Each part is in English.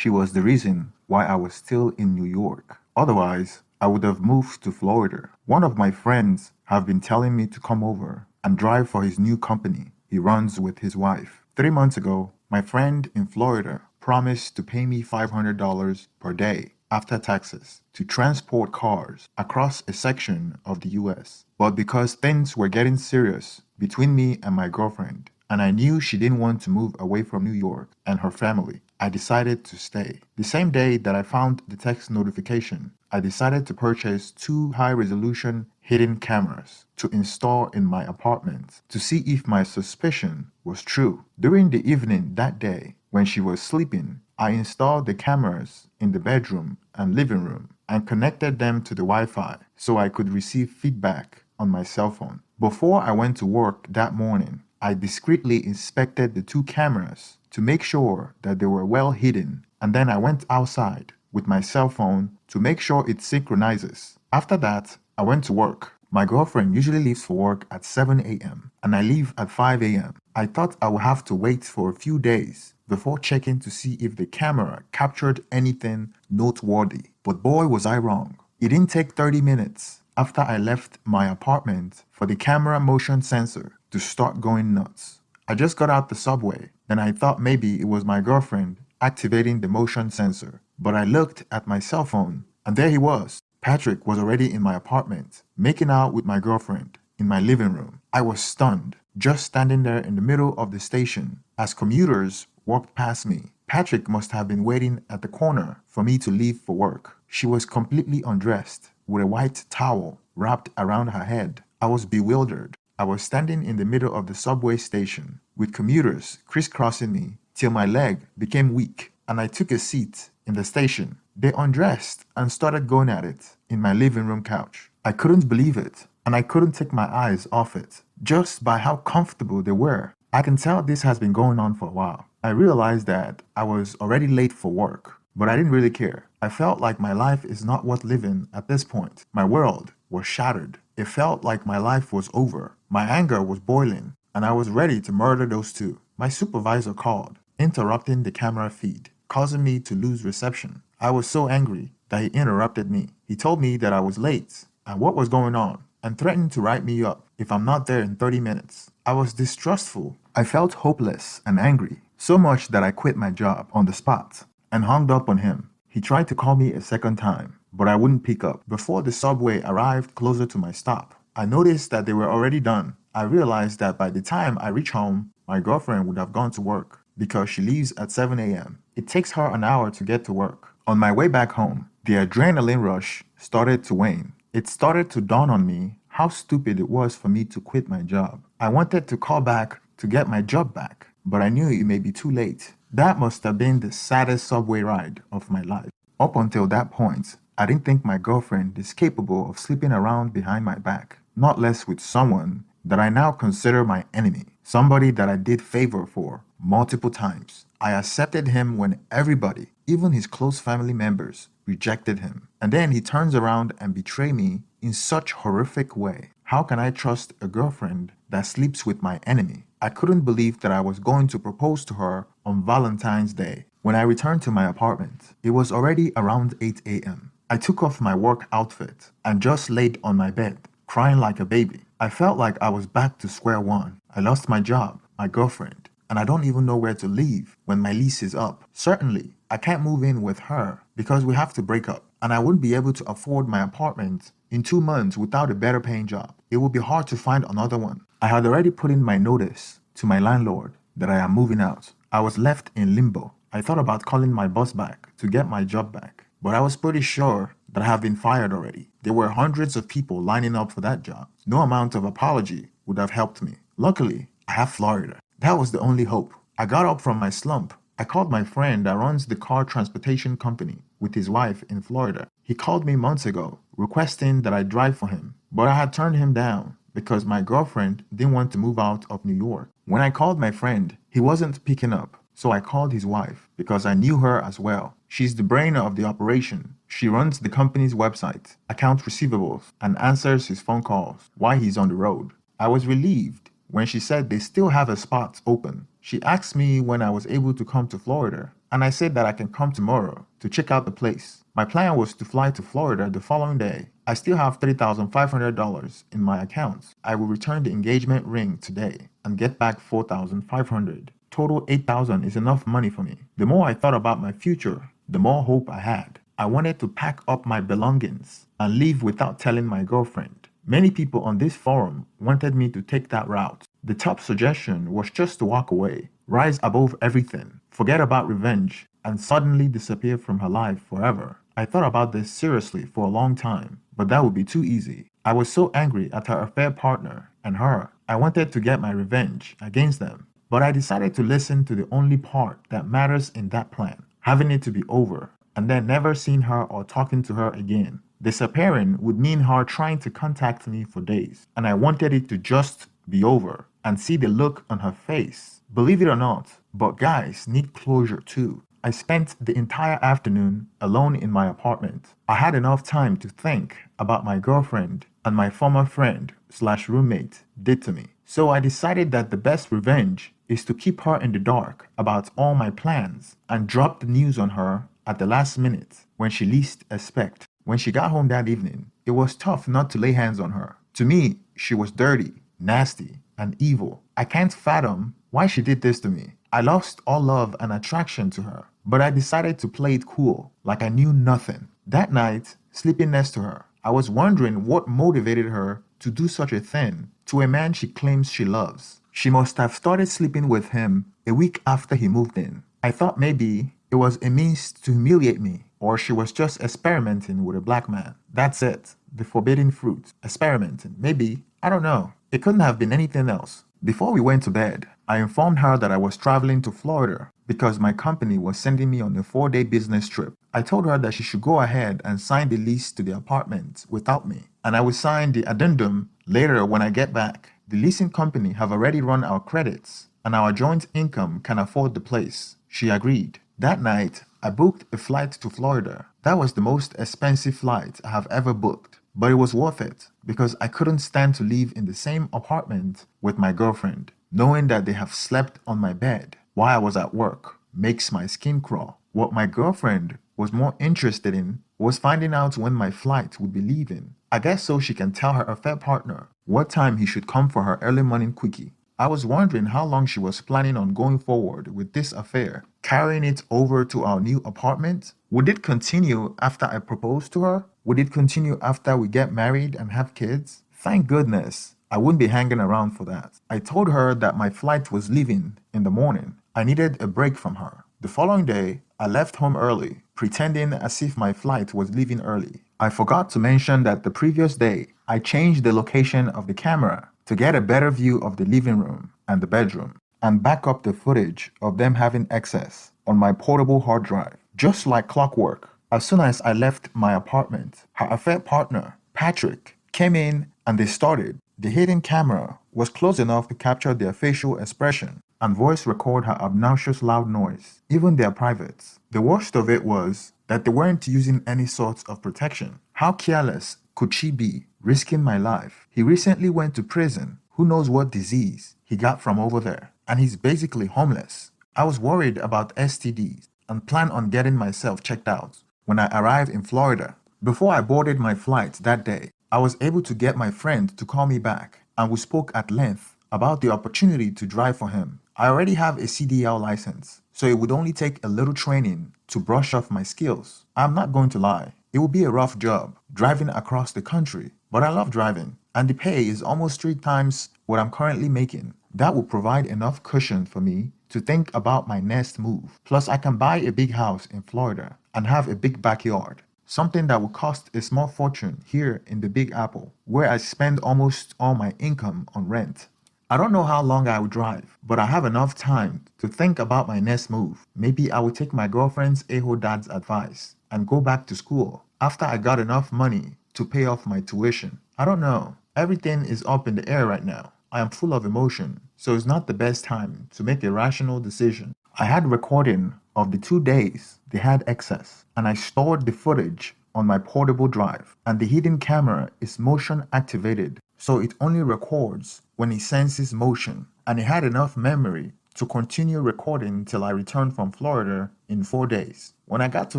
She was the reason why I was still in New York. Otherwise, I would have moved to Florida. One of my friends have been telling me to come over and drive for his new company he runs with his wife. 3 months ago, my friend in Florida promised to pay me $500 per day after taxes to transport cars across a section of the US. But because things were getting serious between me and my girlfriend, and I knew she didn't want to move away from New York and her family, I decided to stay. The same day that I found the text notification, I decided to purchase 2 high-resolution hidden cameras to install in my apartment to see if my suspicion was true. During the evening that day, when she was sleeping, I installed the cameras in the bedroom and living room and connected them to the Wi-Fi so I could receive feedback on my cell phone. Before I went to work that morning, I discreetly inspected the 2 cameras to make sure that they were well hidden, and then I went outside with my cell phone to make sure it synchronizes. After that, I went to work. My girlfriend usually leaves for work at 7 a.m. and I leave at 5 a.m. I thought I would have to wait for a few days before checking to see if the camera captured anything noteworthy. But boy, was I wrong. It didn't take 30 minutes after I left my apartment for the camera motion sensor to start going nuts. I just got out the subway, and I thought maybe it was my girlfriend activating the motion sensor. But I looked at my cell phone, and there he was. Patrick was already in my apartment, making out with my girlfriend in my living room. I was stunned, just standing there in the middle of the station as commuters walked past me. Patrick must have been waiting at the corner for me to leave for work. She was completely undressed, with a white towel wrapped around her head. I was bewildered. I was standing in the middle of the subway station, with commuters crisscrossing me till my leg became weak, and I took a seat in the station. They undressed and started going at it in my living room couch. I couldn't believe it, and I couldn't take my eyes off it, just by how comfortable they were. I can tell this has been going on for a while. I realized that I was already late for work, but I didn't really care. I felt like my life is not worth living at this point. My world was shattered. It felt like my life was over. My anger was boiling, and I was ready to murder those 2. My supervisor called, interrupting the camera feed, causing me to lose reception. I was so angry that he interrupted me. He told me that I was late and what was going on, and threatened to write me up if I'm not there in 30 minutes. I was distrustful. I felt hopeless and angry, so much that I quit my job on the spot and hung up on him. He tried to call me a second time, but I wouldn't pick up. Before the subway arrived closer to my stop, I noticed that they were already done. I realized that by the time I reach home, my girlfriend would have gone to work because she leaves at 7 a.m. It takes her an hour to get to work. On my way back home, the adrenaline rush started to wane. It started to dawn on me how stupid it was for me to quit my job. I wanted to call back to get my job back, but I knew it may be too late. That must have been the saddest subway ride of my life. Up until that point, I didn't think my girlfriend is capable of sleeping around behind my back, not less with someone that I now consider my enemy, somebody that I did favor for multiple times. I accepted him when everybody, even his close family members, rejected him. And then he turns around and betrays me in such horrific way. How can I trust a girlfriend that sleeps with my enemy? I couldn't believe that I was going to propose to her on Valentine's Day. When I returned to my apartment, it was already around 8 a.m. I took off my work outfit and just laid on my bed, crying like a baby. I felt like I was back to square one. I lost my job, my girlfriend, and I don't even know where to live when my lease is up. Certainly, I can't move in with her because we have to break up, and I wouldn't be able to afford my apartment in 2 months without a better paying job. It would be hard to find another one. I had already put in my notice to my landlord that I am moving out. I was left in limbo. I thought about calling my boss back to get my job back, but I was pretty sure that I have been fired already. There were hundreds of people lining up for that job. No amount of apology would have helped me. Luckily, I have Florida. That was the only hope. I got up from my slump. I called my friend that runs the car transportation company with his wife in Florida. He called me months ago, requesting that I drive for him, but I had turned him down because my girlfriend didn't want to move out of New York. When I called my friend, he wasn't picking up, so I called his wife because I knew her as well. She's the brain of the operation. She runs the company's website, accounts receivables, and answers his phone calls while he's on the road. I was relieved when she said they still have a spot open. She asked me when I was able to come to Florida, and I said that I can come tomorrow to check out the place. My plan was to fly to Florida the following day. I still have $3,500 in my account. I will return the engagement ring today and get back $4,500. Total $8,000 is enough money for me. The more I thought about my future, the more hope I had. I wanted to pack up my belongings and leave without telling my girlfriend. Many people on this forum wanted me to take that route. The top suggestion was just to walk away, rise above everything, forget about revenge, and suddenly disappear from her life forever. I thought about this seriously for a long time, but that would be too easy. I was so angry at her affair partner and her. I wanted to get my revenge against them. But I decided to listen to the only part that matters in that plan, having it to be over, and then never seeing her or talking to her again. Disappearing would mean her trying to contact me for days, and I wanted it to just be over and see the look on her face. Believe it or not, but guys need closure too. I spent the entire afternoon alone in my apartment. I had enough time to think about my girlfriend and my former friend slash roommate did to me. So I decided that the best revenge is to keep her in the dark about all my plans and drop the news on her at the last minute when she least expect. When she got home that evening, it was tough not to lay hands on her. To me, she was dirty, nasty, and evil. I can't fathom why she did this to me. I lost all love and attraction to her, but I decided to play it cool, like I knew nothing. That night, sleeping next to her, I was wondering what motivated her to do such a thing to a man she claims she loves. She must have started sleeping with him a week after he moved in. I thought maybe it was a means to humiliate me, or she was just experimenting with a black man. That's it. The forbidden fruit. Experimenting. Maybe. I don't know. It couldn't have been anything else. Before we went to bed, I informed her that I was traveling to Florida because my company was sending me on a 4-day business trip. I told her that she should go ahead and sign the lease to the apartment without me, and I will sign the addendum later when I get back. The leasing company have already run our credits, and our joint income can afford the place. She agreed. That night, I booked a flight to Florida. That was the most expensive flight I have ever booked, but it was worth it because I couldn't stand to live in the same apartment with my girlfriend. Knowing that they have slept on my bed while I was at work makes my skin crawl. What my girlfriend was more interested in was finding out when my flight would be leaving. I guess so she can tell her affair partner what time he should come for her early morning quickie. I was wondering how long she was planning on going forward with this affair, carrying it over to our new apartment. Would it continue after I proposed to her? Would it continue after we get married and have kids? Thank goodness I wouldn't be hanging around for that. I told her that my flight was leaving in the morning. I needed a break from her. The following day, I left home early, pretending as if my flight was leaving early. I forgot to mention that the previous day, I changed the location of the camera to get a better view of the living room and the bedroom, and back up the footage of them having access on my portable hard drive. Just like clockwork, as soon as I left my apartment, her affair partner, Patrick, came in and they started. The hidden camera was close enough to capture their facial expression and voice record her obnoxious loud noise, even their privates. The worst of it was that they weren't using any sort of protection. How careless could she be, risking my life? He recently went to prison. Who knows what disease he got from over there? And he's basically homeless. I was worried about STDs and planned on getting myself checked out when I arrived in Florida. Before I boarded my flight that day, I was able to get my friend to call me back, and we spoke at length about the opportunity to drive for him. I already have a CDL license, so it would only take a little training to brush off my skills. I'm not going to lie, it will be a rough job driving across the country, but I love driving, and the pay is almost 3 times what I'm currently making. That will provide enough cushion for me to think about my next move. Plus, I can buy a big house in Florida and have a big backyard. Something that would cost a small fortune here in the Big Apple, where I spend almost all my income on rent. I don't know how long I will drive, but I have enough time to think about my next move. Maybe I will take my girlfriend's Aho dad's advice and go back to school after I got enough money to pay off my tuition. I don't know. Everything is up in the air right now. I am full of emotion, so it's not the best time to make a rational decision. I had recording of the 2 days they had access, and I stored the footage on my portable drive, and the hidden camera is motion activated, so it only records when it senses motion, and it had enough memory to continue recording till I returned from Florida in 4 days. When I got to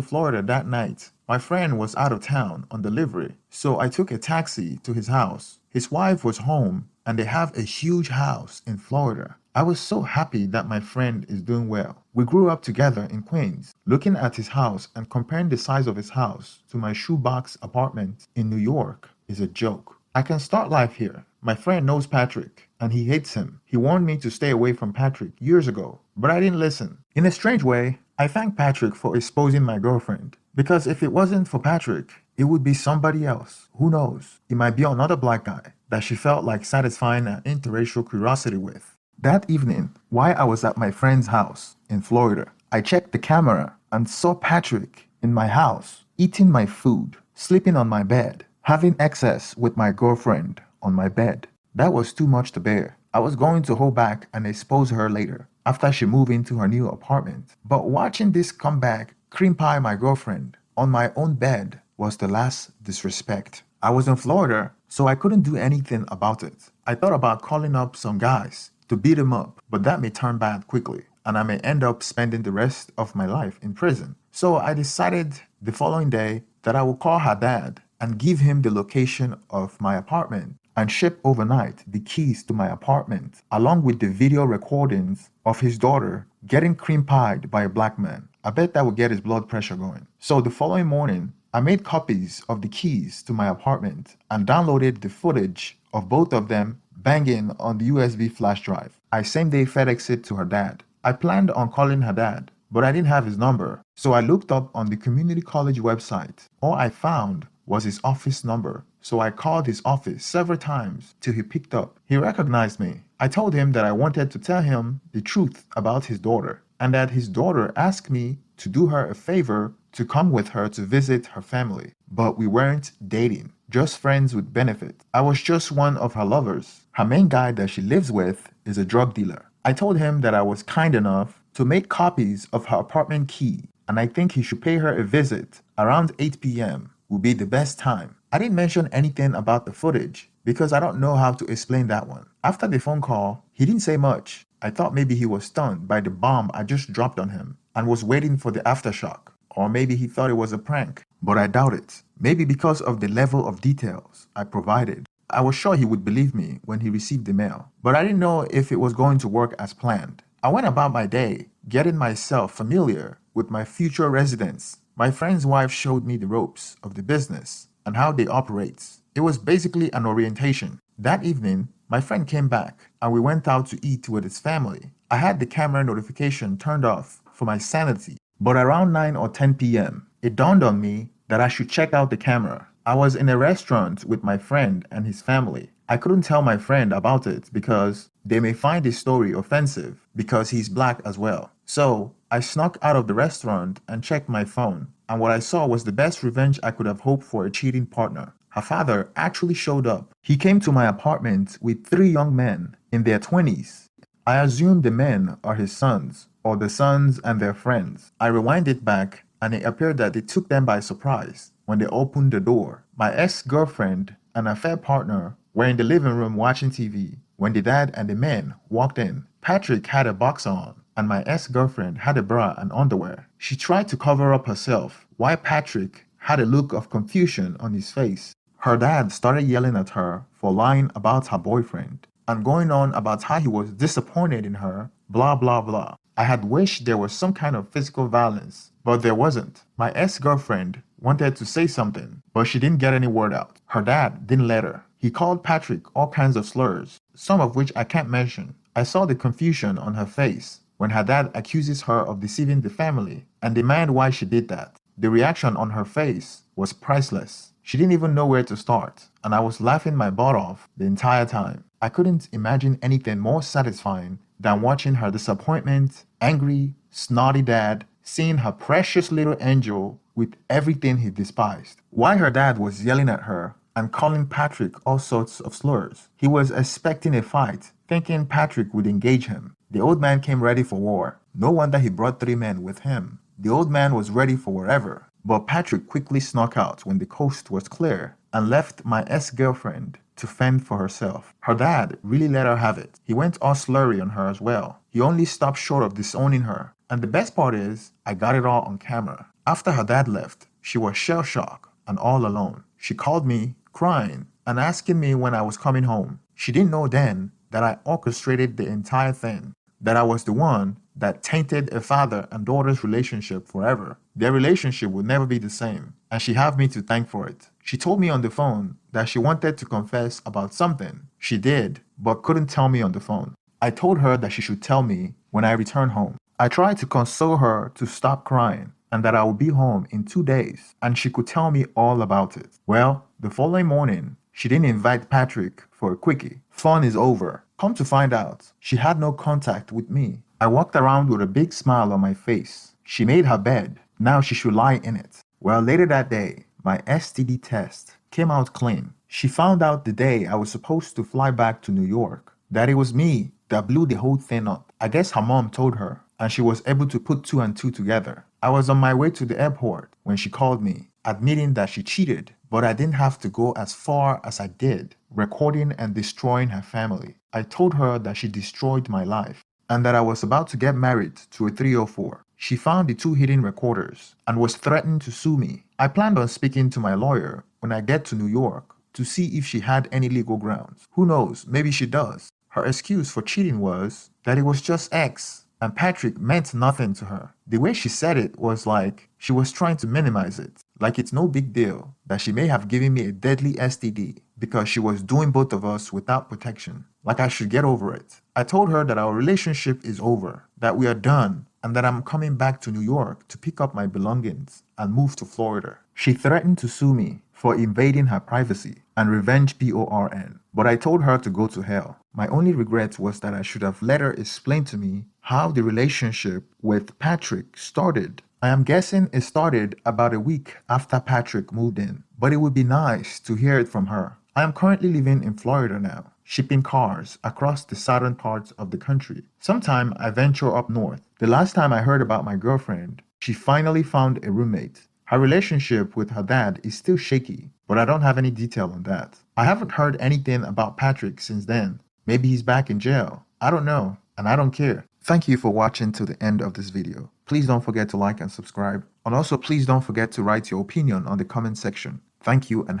Florida that night, my friend was out of town on delivery, so I took a taxi to his house. His wife was home, and they have a huge house in Florida. I was so happy that my friend is doing well. We grew up together in Queens. Looking at his house and comparing the size of his house to my shoebox apartment in New York is a joke. I can start life here. My friend knows Patrick, and he hates him. He warned me to stay away from Patrick years ago, but I didn't listen. In a strange way, I thank Patrick for exposing my girlfriend, because if it wasn't for Patrick, it would be somebody else. Who knows? It might be another black guy that she felt like satisfying an interracial curiosity with. That evening, while I was at my friend's house in Florida, I checked the camera and saw Patrick in my house, eating my food, sleeping on my bed, having excess with my girlfriend on my bed. That was too much to bear. I was going to hold back and expose her later, after she moved into her new apartment. But watching this come back, cream pie my girlfriend, on my own bed was the last disrespect. I was in Florida, so I couldn't do anything about it. I thought about calling up some guys to beat him up, but that may turn bad quickly, and I may end up spending the rest of my life in prison. So I decided the following day that I would call her dad and give him the location of my apartment and ship overnight the keys to my apartment, along with the video recordings of his daughter getting cream pied by a black man. I bet that would get his blood pressure going. So the following morning, I made copies of the keys to my apartment and downloaded the footage of both of them banging on the USB flash drive. I same-day FedExed it to her dad. I planned on calling her dad, but I didn't have his number, so I looked up on the community college website. All I found was his office number, so I called his office several times till he picked up. He recognized me. I told him that I wanted to tell him the truth about his daughter, and that his daughter asked me to do her a favor to come with her to visit her family. But we weren't dating, just friends with benefit. I was just one of her lovers. Her main guy that she lives with is a drug dealer. I told him that I was kind enough to make copies of her apartment key, and I think he should pay her a visit around 8 p.m. would be the best time. I didn't mention anything about the footage because I don't know how to explain that one. After the phone call, he didn't say much. I thought maybe he was stunned by the bomb I just dropped on him and was waiting for the aftershock. Or maybe he thought it was a prank. But I doubt it. Maybe because of the level of details I provided. I was sure he would believe me when he received the mail. But I didn't know if it was going to work as planned. I went about my day, getting myself familiar with my future residents. My friend's wife showed me the ropes of the business and how they operate. It was basically an orientation. That evening, my friend came back and we went out to eat with his family. I had the camera notification turned off for my sanity. But around 9 or 10 p.m., it dawned on me that I should check out the camera. I was in a restaurant with my friend and his family. I couldn't tell my friend about it because they may find the story offensive because he's black as well. So I snuck out of the restaurant and checked my phone. And what I saw was the best revenge I could have hoped for a cheating partner. Her father actually showed up. He came to my apartment with 3 young men in their 20s. I assume the men are his sons, or the sons and their friends. I rewind it back, and it appeared that it took them by surprise when they opened the door. My ex-girlfriend and affair partner were in the living room watching TV when the dad and the men walked in. Patrick had a boxer on, and my ex-girlfriend had a bra and underwear. She tried to cover up herself, while Patrick had a look of confusion on his face. Her dad started yelling at her for lying about her boyfriend and going on about how he was disappointed in her, blah blah blah. I had wished there was some kind of physical violence, but there wasn't. My ex-girlfriend wanted to say something, but she didn't get any word out. Her dad didn't let her. He called Patrick all kinds of slurs, some of which I can't mention. I saw the confusion on her face when her dad accuses her of deceiving the family and demand why she did that. The reaction on her face was priceless. She didn't even know where to start, and I was laughing my butt off the entire time. I couldn't imagine anything more satisfying than watching her disappointment, angry, snotty dad, seeing her precious little angel with everything he despised. While her dad was yelling at her and calling Patrick all sorts of slurs, he was expecting a fight, thinking Patrick would engage him. The old man came ready for war. No wonder he brought 3 men with him. The old man was ready for whatever. But Patrick quickly snuck out when the coast was clear and left my ex-girlfriend to fend for herself. Her dad really let her have it. He went all slurry on her as well. He only stopped short of disowning her. And the best part is, I got it all on camera. After her dad left, she was shell-shocked and all alone. She called me, crying, and asking me when I was coming home. She didn't know then that I orchestrated the entire thing, that I was the one that tainted a father and daughter's relationship forever. Their relationship would never be the same, and she had me to thank for it. She told me on the phone that she wanted to confess about something. She did, but couldn't tell me on the phone. I told her that she should tell me when I return home. I tried to console her to stop crying and that I would be home in 2 days and she could tell me all about it. Well, the following morning, she didn't invite Patrick for a quickie. Fun is over. Come to find out, she had no contact with me. I walked around with a big smile on my face. She made her bed. Now she should lie in it. Well, later that day, my STD test came out clean. She found out the day I was supposed to fly back to New York that it was me that blew the whole thing up. I guess her mom told her, and she was able to put 2 and 2 together. I was on my way to the airport when she called me, admitting that she cheated, but I didn't have to go as far as I did, recording and destroying her family. I told her that she destroyed my life, and that I was about to get married to a 304. She found the 2 hidden recorders and was threatening to sue me. I planned on speaking to my lawyer when I get to New York to see if she had any legal grounds. Who knows, maybe she does. Her excuse for cheating was that it was just X, and Patrick meant nothing to her. The way she said it was like she was trying to minimize it, like it's no big deal that she may have given me a deadly STD because she was doing both of us without protection, like I should get over it. I told her that our relationship is over, that we are done, and that I'm coming back to New York to pick up my belongings and move to Florida. She threatened to sue me for invading her privacy and revenge PORN, but I told her to go to hell. My only regret was that I should have let her explain to me how the relationship with Patrick started. I am guessing it started about a week after Patrick moved in, but it would be nice to hear it from her. I am currently living in Florida now, shipping cars across the southern parts of the country. Sometime I venture up north. The last time I heard about my girlfriend, she finally found a roommate. Her relationship with her dad is still shaky, but I don't have any detail on that. I haven't heard anything about Patrick since then. Maybe he's back in jail. I don't know, and I don't care. Thank you for watching to the end of this video. Please don't forget to like and subscribe. And also please don't forget to write your opinion on the comment section. Thank you and